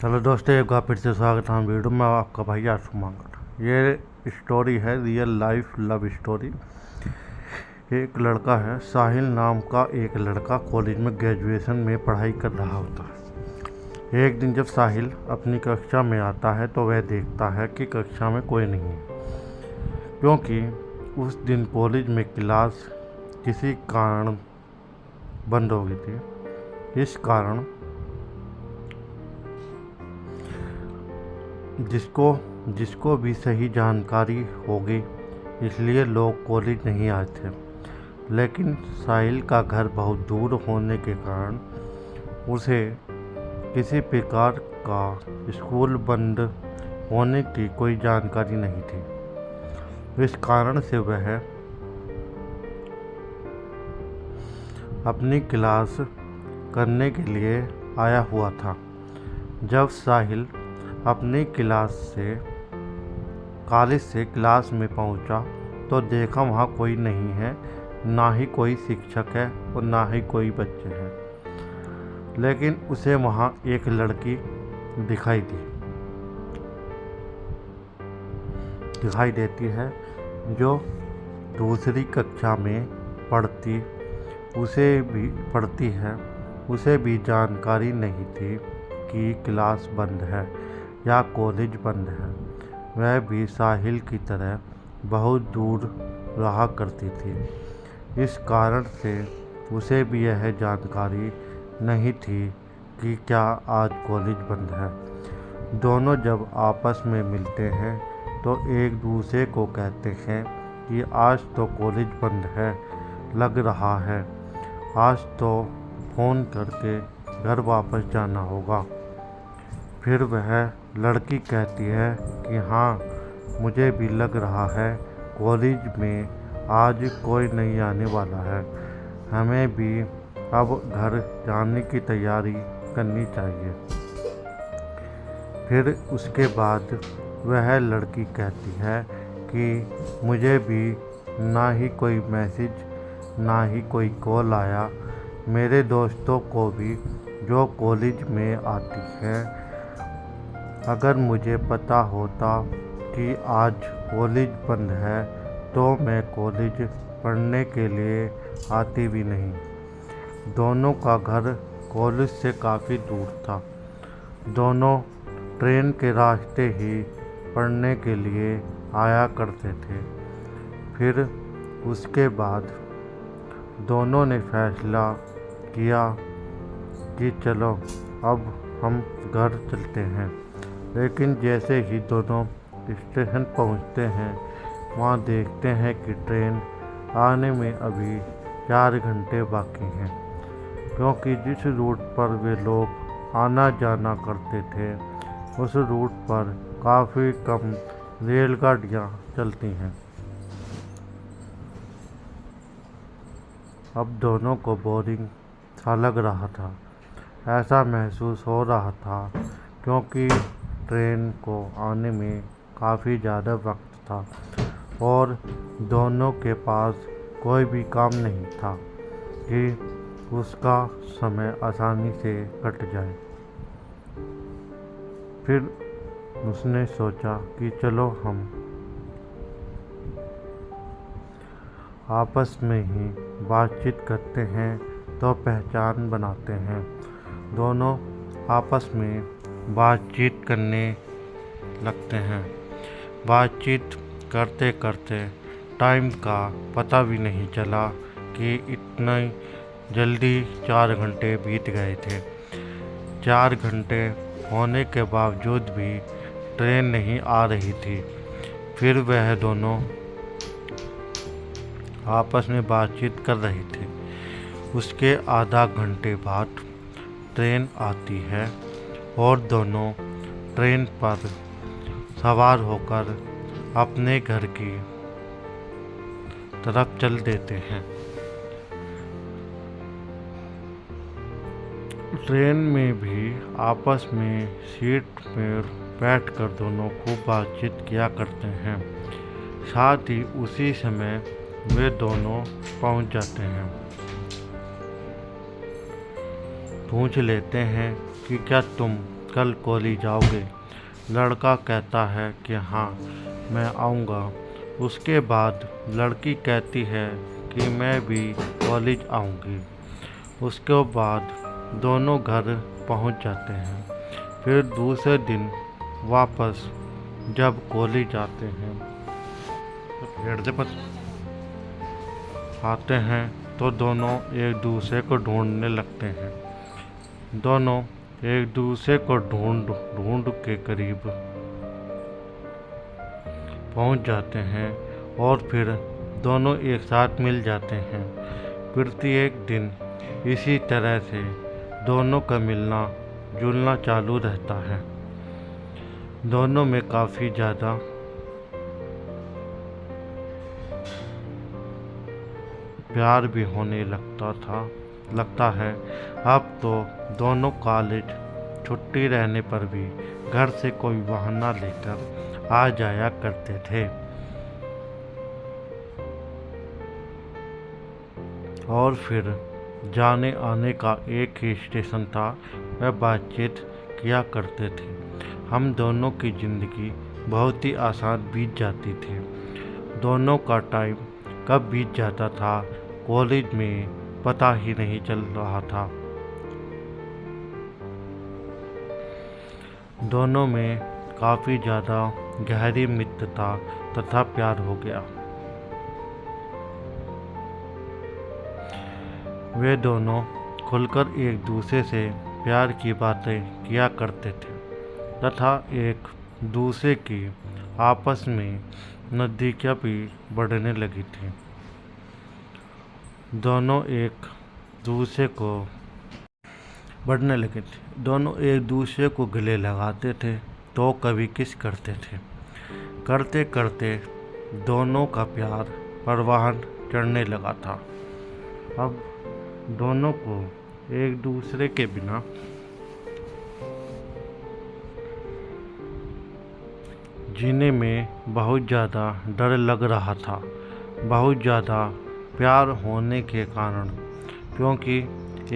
Hello दोस्तों, एक बार फिर से स्वागत है वीडियो में। आपका भाई आशु मांगट। ये स्टोरी है रियल लाइफ लव स्टोरी। एक लड़का है, साहिल नाम का एक लड़का कॉलेज में ग्रेजुएशन में पढ़ाई कर रहा होता है। एक दिन जब साहिल अपनी कक्षा में आता है तो वह देखता है कि कक्षा में कोई नहीं है, क्योंकि उस दिन कॉलेज में क्लास किसी कारण बंद हो गई थी। इस कारण जिसको भी सही जानकारी होगी, इसलिए लोग कॉलेज नहीं आए थे। लेकिन साहिल का घर बहुत दूर होने के कारण उसे किसी प्रकार का स्कूल बंद होने की कोई जानकारी नहीं थी। इस कारण से वह अपनी क्लास करने के लिए आया हुआ था। जब साहिल अपनी कॉलेज से क्लास में पहुंचा तो देखा वहाँ कोई नहीं है, ना ही कोई शिक्षक है और ना ही कोई बच्चे हैं। लेकिन उसे वहाँ एक लड़की दिखाई देती है जो दूसरी कक्षा में पढ़ती है। उसे भी जानकारी नहीं थी कि क्लास बंद है या कॉलेज बंद है। वह भी साहिल की तरह बहुत दूर रहा करती थी। इस कारण से उसे भी यह जानकारी नहीं थी कि क्या आज कॉलेज बंद है। दोनों जब आपस में मिलते हैं तो एक दूसरे को कहते हैं कि आज तो कॉलेज बंद है, लग रहा है आज तो फ़ोन करके घर वापस जाना होगा। फिर वह लड़की कहती है कि हाँ, मुझे भी लग रहा है कॉलेज में आज कोई नहीं आने वाला है, हमें भी अब घर जाने की तैयारी करनी चाहिए। फिर उसके बाद वह लड़की कहती है कि मुझे भी ना ही कोई मैसेज ना ही कोई कॉल आया। मेरे दोस्तों को भी जो कॉलेज में आती हैं, अगर मुझे पता होता कि आज कॉलेज बंद है तो मैं कॉलेज पढ़ने के लिए आती भी नहीं। दोनों का घर कॉलेज से काफ़ी दूर था। दोनों ट्रेन के रास्ते ही पढ़ने के लिए आया करते थे। फिर उसके बाद दोनों ने फैसला किया कि चलो अब हम घर चलते हैं। लेकिन जैसे ही दोनों स्टेशन पहुंचते हैं, वहां देखते हैं कि ट्रेन आने में अभी 4 घंटे बाकी हैं, क्योंकि जिस रूट पर वे लोग आना जाना करते थे उस रूट पर काफ़ी कम रेलगाड़ियां चलती हैं। अब दोनों को बोरिंग सा लग रहा था। ऐसा महसूस हो रहा था क्योंकि ट्रेन को आने में काफ़ी ज़्यादा वक्त था और दोनों के पास कोई भी काम नहीं था कि उसका समय आसानी से कट जाए। फिर उसने सोचा कि चलो हम आपस में ही बातचीत करते हैं तो पहचान बनाते हैं। दोनों आपस में बातचीत करने लगते हैं। बातचीत करते करते टाइम का पता भी नहीं चला कि इतना जल्दी 4 घंटे बीत गए थे। 4 घंटे होने के बावजूद भी ट्रेन नहीं आ रही थी। फिर वह दोनों आपस में बातचीत कर रहे थे। उसके आधा घंटे बाद ट्रेन आती है और दोनों ट्रेन पर सवार होकर अपने घर की तरफ चल देते हैं। ट्रेन में भी आपस में सीट पर बैठकर दोनों खूब बातचीत किया करते हैं। साथ ही उसी समय वे दोनों पहुंच जाते हैं। पूछ लेते हैं कि क्या तुम कल कॉलेज आओगे? लड़का कहता है कि हाँ, मैं आऊँगा। उसके बाद लड़की कहती है कि मैं भी कॉलेज आऊँगी। उसके बाद दोनों घर पहुँच जाते हैं। फिर दूसरे दिन वापस जब कॉलेज आते हैं तो दोनों एक दूसरे को ढूंढने लगते हैं। दोनों एक दूसरे को ढूंढ के करीब पहुंच जाते हैं और फिर दोनों एक साथ मिल जाते हैं। प्रत्येक दिन इसी तरह से दोनों का मिलना जुलना चालू रहता है। दोनों में काफ़ी ज़्यादा प्यार भी होने लगता है। अब तो दोनों कॉलेज छुट्टी रहने पर भी घर से कोई बहाना लेकर आ जाया करते थे और फिर जाने आने का एक ही स्टेशन था। वह बातचीत किया करते थे। हम दोनों की ज़िंदगी बहुत ही आसान बीत जाती थी। दोनों का टाइम कब बीत जाता था कॉलेज में पता ही नहीं चल रहा था। दोनों में काफ़ी ज़्यादा गहरी मित्रता तथा प्यार हो गया। वे दोनों खुलकर एक दूसरे से प्यार की बातें किया करते थे तथा एक दूसरे की आपस में नज़दीकियाँ भी बढ़ने लगी थी। दोनों एक दूसरे को गले लगाते थे तो कभी किस करते थे। करते करते दोनों का प्यार परवान चढ़ने लगा था। अब दोनों को एक दूसरे के बिना जीने में बहुत ज़्यादा डर लग रहा था। बहुत ज़्यादा प्यार होने के कारण, क्योंकि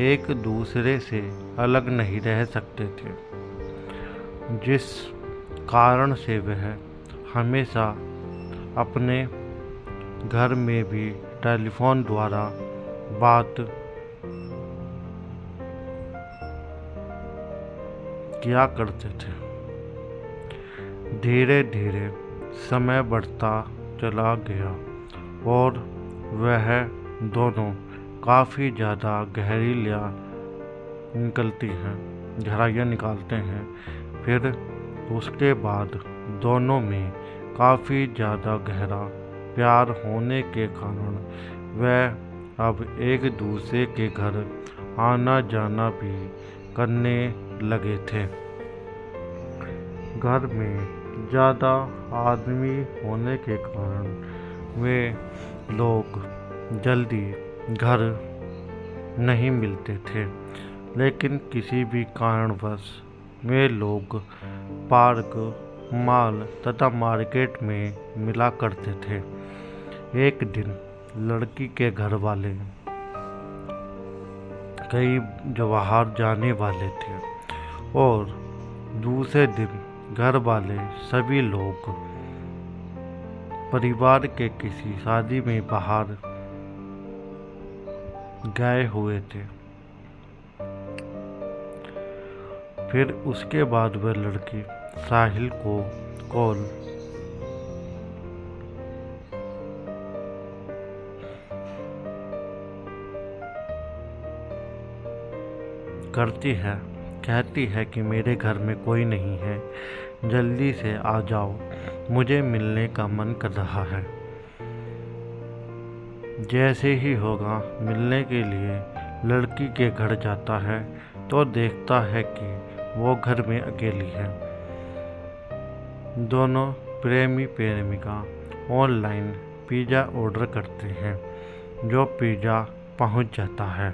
एक दूसरे से अलग नहीं रह सकते थे, जिस कारण से वह हमेशा अपने घर में भी टेलीफोन द्वारा बात किया करते थे। धीरे धीरे समय बढ़ता चला गया और वह दोनों काफ़ी ज़्यादा गहराइयाँ निकालते हैं। फिर उसके बाद दोनों में काफ़ी ज़्यादा गहरा प्यार होने के कारण वह अब एक दूसरे के घर आना जाना भी करने लगे थे। घर में ज़्यादा आदमी होने के कारण वे लोग जल्दी घर नहीं मिलते थे, लेकिन किसी भी कारणवश वे लोग पार्क, मॉल तथा मार्केट में मिला करते थे। एक दिन लड़की के घर वाले कई बाहर जाने वाले थे और दूसरे दिन घर वाले सभी लोग परिवार के किसी शादी में बाहर गए हुए थे। फिर उसके बाद वह लड़की साहिल को कॉल करती है, कहती है कि मेरे घर में कोई नहीं है, जल्दी से आ जाओ, मुझे मिलने का मन कर रहा है। जैसे ही होगा मिलने के लिए लड़की के घर जाता है तो देखता है कि वो घर में अकेली है। दोनों प्रेमी प्रेमिका ऑनलाइन पिज़्ज़ा ऑर्डर करते हैं, जो पिज़्ज़ा पहुंच जाता है।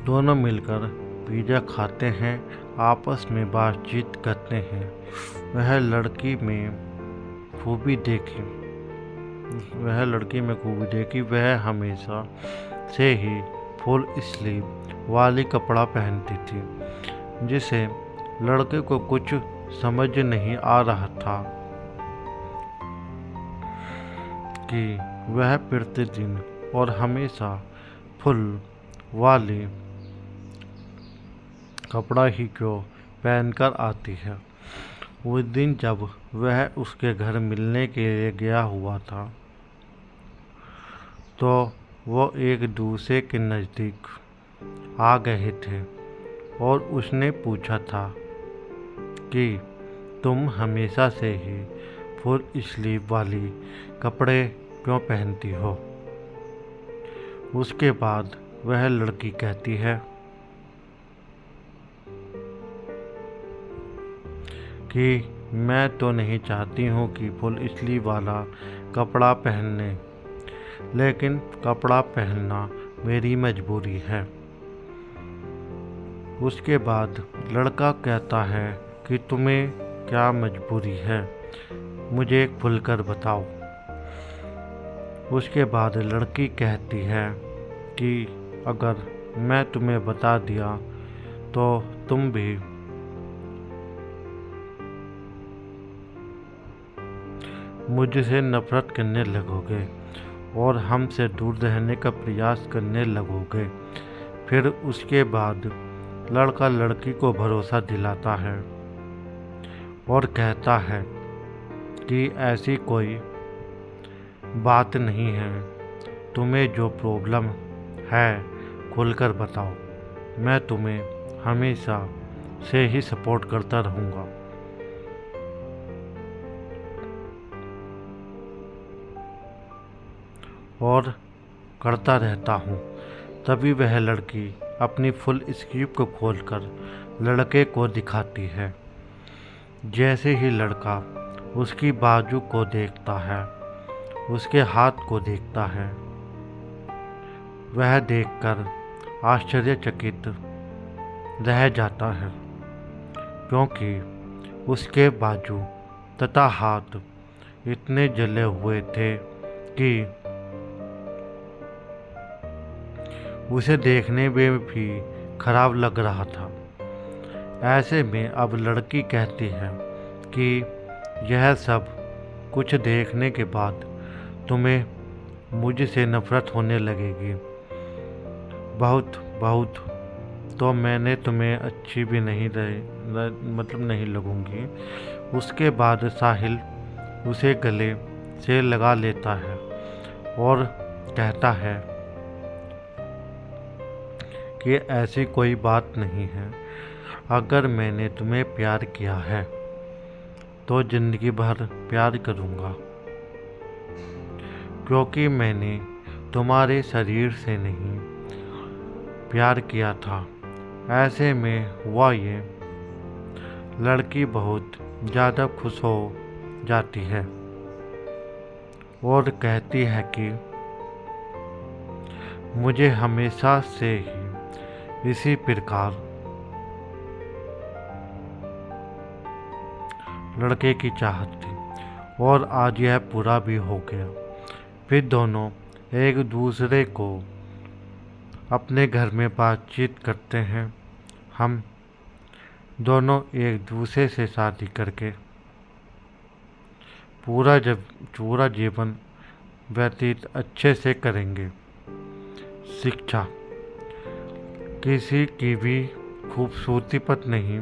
दोनों मिलकर पिज़्ज़ा खाते हैं, आपस में बातचीत करते हैं। वह लड़की में खूबी देखी, वह हमेशा से ही फुल स्लीव वाली कपड़ा पहनती थी, जिसे लड़के को कुछ समझ नहीं आ रहा था कि वह प्रतिदिन और हमेशा फुल वाली कपड़ा ही क्यों पहनकर आती है। उस दिन जब वह उसके घर मिलने के लिए गया हुआ था, तो वो एक दूसरे के नज़दीक आ गए थे और उसने पूछा था कि तुम हमेशा से ही फुल स्लीव वाली कपड़े क्यों पहनती हो। उसके बाद वह लड़की कहती है कि मैं तो नहीं चाहती हूँ कि फुल स्लीव वाला कपड़ा पहनने, लेकिन कपड़ा पहनना मेरी मजबूरी है। उसके बाद लड़का कहता है कि तुम्हें क्या मजबूरी है, मुझे खुलकर बताओ। उसके बाद लड़की कहती है कि अगर मैं तुम्हें बता दिया तो तुम भी मुझसे नफरत करने लगोगे और हमसे दूर रहने का प्रयास करने लगोगे। फिर उसके बाद लड़का लड़की को भरोसा दिलाता है और कहता है कि ऐसी कोई बात नहीं है, तुम्हें जो प्रॉब्लम है खुलकर बताओ, मैं तुम्हें हमेशा से ही सपोर्ट करता रहूँगा। और करता रहता हूँ। तभी वह लड़की अपनी फुल स्लीव को खोलकर लड़के को दिखाती है। जैसे ही लड़का उसकी बाजू को देखता है, उसके हाथ को देखता है, वह देखकर आश्चर्यचकित रह जाता है, क्योंकि उसके बाजू तथा हाथ इतने जले हुए थे कि उसे देखने में भी खराब लग रहा था। ऐसे में अब लड़की कहती है कि यह सब कुछ देखने के बाद तुम्हें मुझसे नफरत होने लगेगी। बहुत बहुत तो मैंने तुम्हें अच्छी भी नहीं नहीं लगूंगी। उसके बाद साहिल उसे गले से लगा लेता है और कहता है कि ऐसी कोई बात नहीं है, अगर मैंने तुम्हें प्यार किया है तो ज़िंदगी भर प्यार करूँगा, क्योंकि मैंने तुम्हारे शरीर से नहीं प्यार किया था। ऐसे में हुआ ये, लड़की बहुत ज़्यादा खुश हो जाती है और कहती है कि मुझे हमेशा से ही इसी प्रकार लड़के की चाहत थी और आज यह पूरा भी हो गया। फिर दोनों एक दूसरे को अपने घर में बातचीत करते हैं। हम दोनों एक दूसरे से शादी करके पूरा जीवन व्यतीत अच्छे से करेंगे। शिक्षा किसी की भी खूबसूरती पर नहीं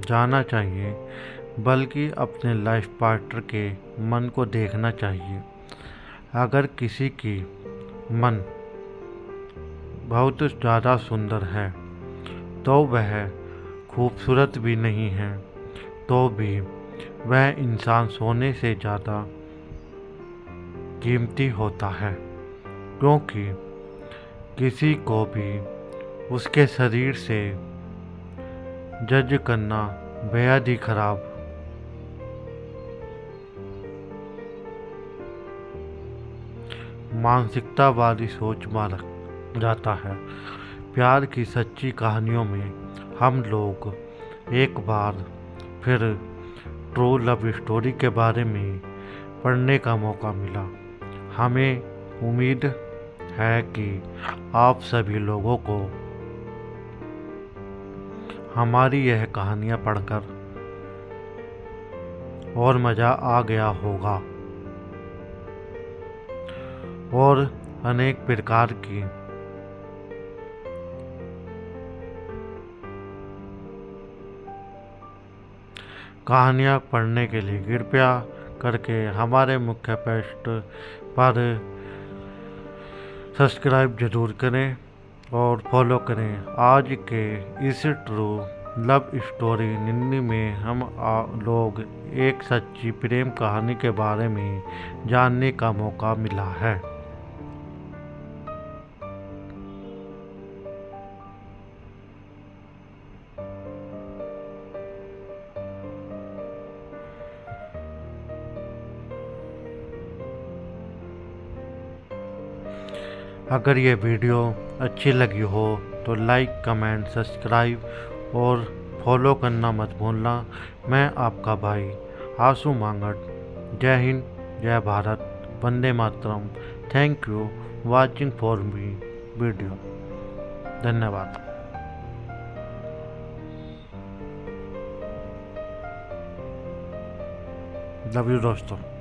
जाना चाहिए, बल्कि अपने लाइफ पार्टनर के मन को देखना चाहिए। अगर किसी की मन बहुत ज़्यादा सुंदर है तो वह खूबसूरत भी नहीं है, तो भी वह इंसान सोने से ज़्यादा कीमती होता है, क्योंकि किसी को भी उसके शरीर से जज करना बेहद ही खराब मानसिकता वाली सोच माना जाता है। प्यार की सच्ची कहानियों में हम लोग एक बार फिर ट्रू लव स्टोरी के बारे में पढ़ने का मौका मिला। हमें उम्मीद है कि आप सभी लोगों को हमारी यह कहानियाँ पढ़कर और मज़ा आ गया होगा और अनेक प्रकार की कहानियाँ पढ़ने के लिए कृपया करके हमारे मुख्य पेज पर सब्सक्राइब जरूर करें और फॉलो करें। आज के इस ट्रू लव स्टोरी निन्नी में हम लोग एक सच्ची प्रेम कहानी के बारे में जानने का मौका मिला है। अगर ये वीडियो अच्छी लगी हो तो लाइक, कमेंट, सब्सक्राइब और फॉलो करना मत भूलना। मैं आपका भाई आशु मांगट। जय हिंद, जय भारत, वंदे मातरम। Thank you watching for me video. धन्यवाद। लव यू दोस्तों।